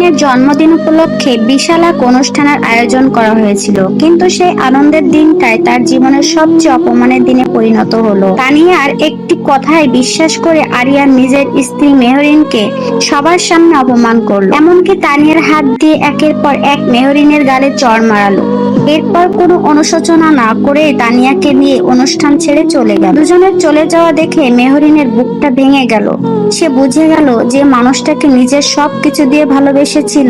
আরিয়ানের জন্মদিন উপলক্ষে বিশাল এক অনুষ্ঠানের আয়োজন করা হয়েছিল, কিন্তু সেই আনন্দের দিনটাই তার জীবনের সবচেয়ে অপমানের দিনে পরিণত হলো। তানিয়ার একটি কথায় বিশ্বাস করে আরিয়ান নিজের স্ত্রী মেহরিনকে সবার সামনে অপমান করলো, এমনকি তানিয়ার হাত দিয়ে একের পর এক মেহরিনের গালে চড় মারালো। এরপর কোনো অনুশোচনা না করে তানিয়াকে নিয়ে অনুষ্ঠান ছেড়ে চলে গেল। দুজনের চলে যাওয়া দেখে মেহরিনের বুকটা ভেঙে গেল। সে বুঝে গেল যে মানুষটাকে নিজের সবকিছু দিয়ে ভালোবেসেছিল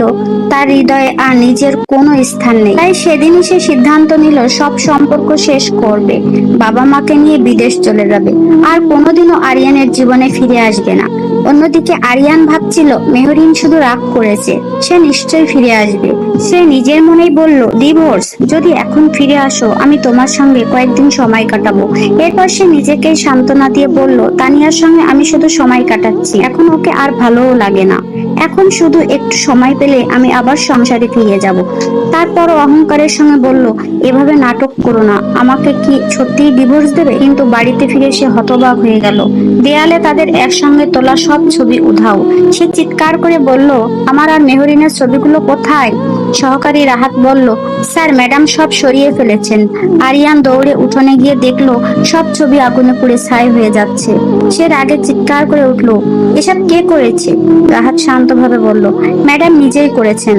তার হৃদয়ে আর নিজের কোনো স্থান নেই। তাই সেদিনই সে সিদ্ধান্ত নিল সব সম্পর্ক শেষ করবে, বাবা মাকে নিয়ে বিদেশ চলে যাবে, আর কোনোদিনও আরিয়ানের জীবনে ফিরে আসবে না। অন্যদিকে আরিয়ান ভাবছিল মেহরিন শুধু রাগ করেছে, সে নিশ্চয়ই ফিরে আসবে। সে নিজের মনেই বলল, ডিভোর্স? যদি এখন ফিরে আসো আমি তোমার সঙ্গে কয়েকদিন সময় কাটাবো। এরপর সে নিজেকে সান্ত্বনা দিয়ে বলল, তানিয়ার সঙ্গে আমি শুধু সময় কাটাচ্ছি, এখন ওকে আর ভালোও লাগে না। এখন শুধু একটু সময় পেলে আমি আবার সংসারে ফিরে যাব। তারপরও অহংকারের সঙ্গে বলল, এভাবে নাটক করো না, আমাকে কি সত্যিই ডিভোর্স দেবে? কিন্তু বাড়িতে ফিরে সে হতবাক হয়ে গেল। দেয়ালে তাদের একসঙ্গে তোলা সব ছবি উধাও। সে চিৎকার করে বলল, আমার আর মেহরিনের ছবিগুলো কোথায়? সহকারী রাহাত বলল, স্যার, ম্যাডাম সব সরিয়ে ফেলেছেন। আরিয়ান দৌড়ে উঠোনে গিয়ে দেখলো সব ছবি আগুনে পুড়ে ছাই হয়ে যাচ্ছে। সে রাগে চিৎকার করে উঠল, এসব কে করেছে? রাহাত শান্তভাবে বলল, ম্যাডাম নিজেই করেছেন।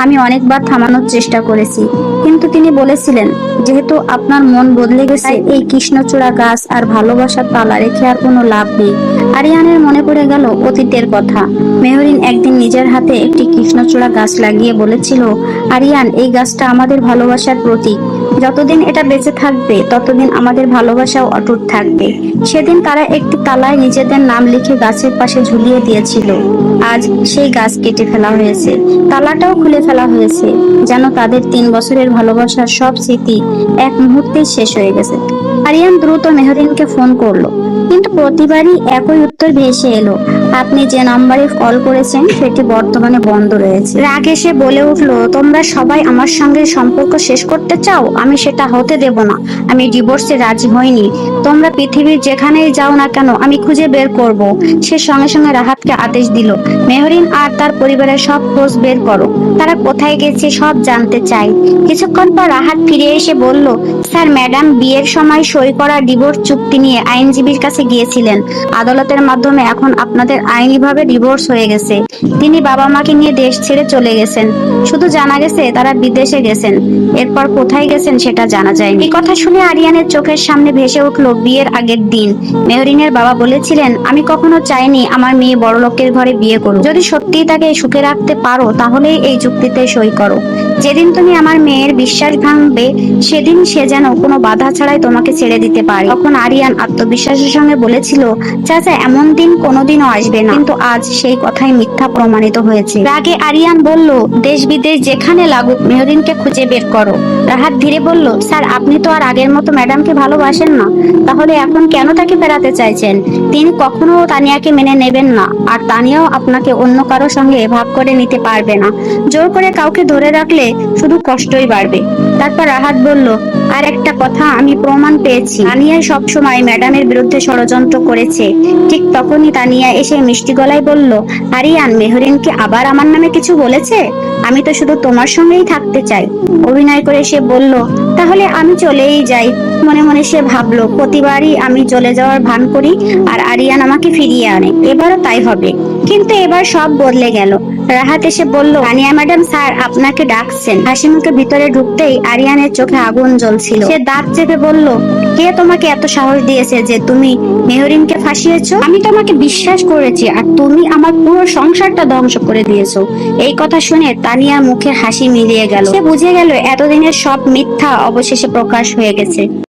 আমি অনেকবার থামানোর চেষ্টা করেছি, কিন্তু তিনি বলেছিলেন যেহেতু আপনার মন বদলে গেছে, এই কৃষ্ণচূড়া গাছ আর ভালোবাসার তালা রেখে আর কোনো লাভ নেই। আরিয়ানের মনে পড়ে গেল অতীতের কথা। মেহরিন একদিন নিজের হাতে একটি কৃষ্ণচূড়া গাছ লাগিয়ে বলেছিল, আরিয়ান, এই গাছটা আমাদের ভালোবাসার প্রতীক। যতদিন এটা বেঁচে থাকবে ততদিন আমাদের ভালোবাসাও অটুট থাকবে। সেদিন তারা একটি তালায় নিজেদের নাম লিখে গাছের পাশে ঝুলিয়ে দিয়েছিল। আজ সেই গাছ কেটে ফেলা হয়েছে, তালাটাও খুলে ফেলা হয়েছে, যেন তাদের 3 বছরের ভালোবাসার সব স্মৃতি এক মুহূর্তে শেষ হয়ে গেছে। আরিয়ান দ্রুত মেহরিনকে ফোন করলো, কিন্তু প্রতিবারই একই উত্তর ভেসে এলো, আপনি যে নাম্বারে কল করেছেন সেটি বর্তমানে বন্ধ রয়েছে। রাগে সে বলে উঠলো, তোমরা সবাই আমার সঙ্গে সম্পর্ক শেষ করতে চাও, আমি সেটা হতে দেব না। আমি ডিভোর্সে রাজি হইনি। তোমরা পৃথিবীর যেখানেই যাও না কেন আমি খুঁজে বের করব। সে সঙ্গে সঙ্গে রাহাতকে আদেশ দিল, মেহরিন আর তার পরিবারের সব খোঁজ বের করো, তারা কোথায় গেছে সব জানতে চাই। কিছুক্ষণ পর রাহাত ফিরে এসে বলল, স্যার, ম্যাডাম বিয়ের সময় সই করা ডিভোর্স চুক্তি নিয়ে আইনজীবীর কাছে গিয়েছিলেন। আদালতের মাধ্যমে এখন আপনাদের আইনিভাবে ডিভোর্স হয়ে গেছে। তিনি বাবা মাকে নিয়ে দেশ ছেড়ে চলে গেছেন। শুধু জানা গেছে তারা বিদেশে গেছেন, এরপর কোথায় গেছেন সেটা জানা যায়নি। এই কথা শুনে আরিয়ানের চোখের সামনে ভেসে উঠলো বিয়ের আগের দিন। মেহরিনের বাবা বলেছিলেন, আমি কখনো চাইনি আমার মেয়ে বড়লোকের ঘরে বিয়ে করুক। যদি সত্যিই তাকে সুখে রাখতে পারো তাহলেই এই চুক্তিতে সই করো। যেদিন তুমি আমার মেয়ের বিশ্বাস ভাঙবে সেদিন সে যেন কোনো বাধা ছাড়াই তোমাকে ছেড়ে দিতে পারে। তখন আরিয়ান আত্মবিশ্বাসের সঙ্গে বলেছিল, চাচা, এমন দিন কোনোদিনও আসবে না। কিন্তু আজ সেই কথাই মিথ্যা প্রমাণিত হয়েছে। রাগে আরিয়ান বলল, দেশ বিদেশ যেখানে লাগুক মেহরিনকে খুঁজে বের করো। রাহাত ধীরে বলল, স্যার, আপনি তো আর আগের মতো ম্যাডামকে ভালোবাসেন না, তাহলে এখন কেন তাকে ফেরাতে চাইছেন? তিনি কখনো তানিয়াকে মেনে নেবেন না, আর তানিয়াও আপনাকে অন্য কারো সঙ্গে ভাগ করে নিতে পারবে না। জোর করে কাউকে ধরে রাখলে শুধু কষ্টই বাড়বে। তারপর রাহাত বলল, আর একটা কথা, আমি প্রমাণ পেয়েছি তানিয়া সবসময় ম্যাডামের বিরুদ্ধে ষড়যন্ত্র করেছে। ঠিক তখনই তানিয়া এসে মিষ্টি গলায় বলল, আরিয়ান, মেহরিন কি আবার আমার নামে কিছু বলেছে? আমি তো শুধু তোমার সঙ্গেই থাকতে চাই। অভিনয় করে সে বলল, তাহলে আমি চলেই যাই। মনে মনে সে ভাবলো, প্রতিবারই আমি চলে যাওয়ার ভান করি আর আরিয়ান আমাকে ফিরিয়ে আনে, এবারও তাই হবে। কিন্তু এবার সব বদলে গেল। রাহাত এসে বলল, তানিয়া ম্যাডাম, স্যার আপনাকে ডাকছেন। হাসি মুখে ভিতরে ঢুকতেই আরিয়ানের চোখে আগুন জ্বলছিল। সে দাঁত চেপে বলল, কে তোমাকে এত সাহস দিয়েছে যে তুমি মেহরিনকে ফাঁসিয়েছো? আমি তোমাকে বিশ্বাস করেছি আর তুমি আমার পুরো সংসারটা ধ্বংস করে দিয়েছো। এই কথা শুনে তানিয়ার মুখে হাসি মিলিয়ে গেল। সে বুঝে গেল এতদিনের সব মিথ্যা অবশেষে প্রকাশ হয়ে গেছে।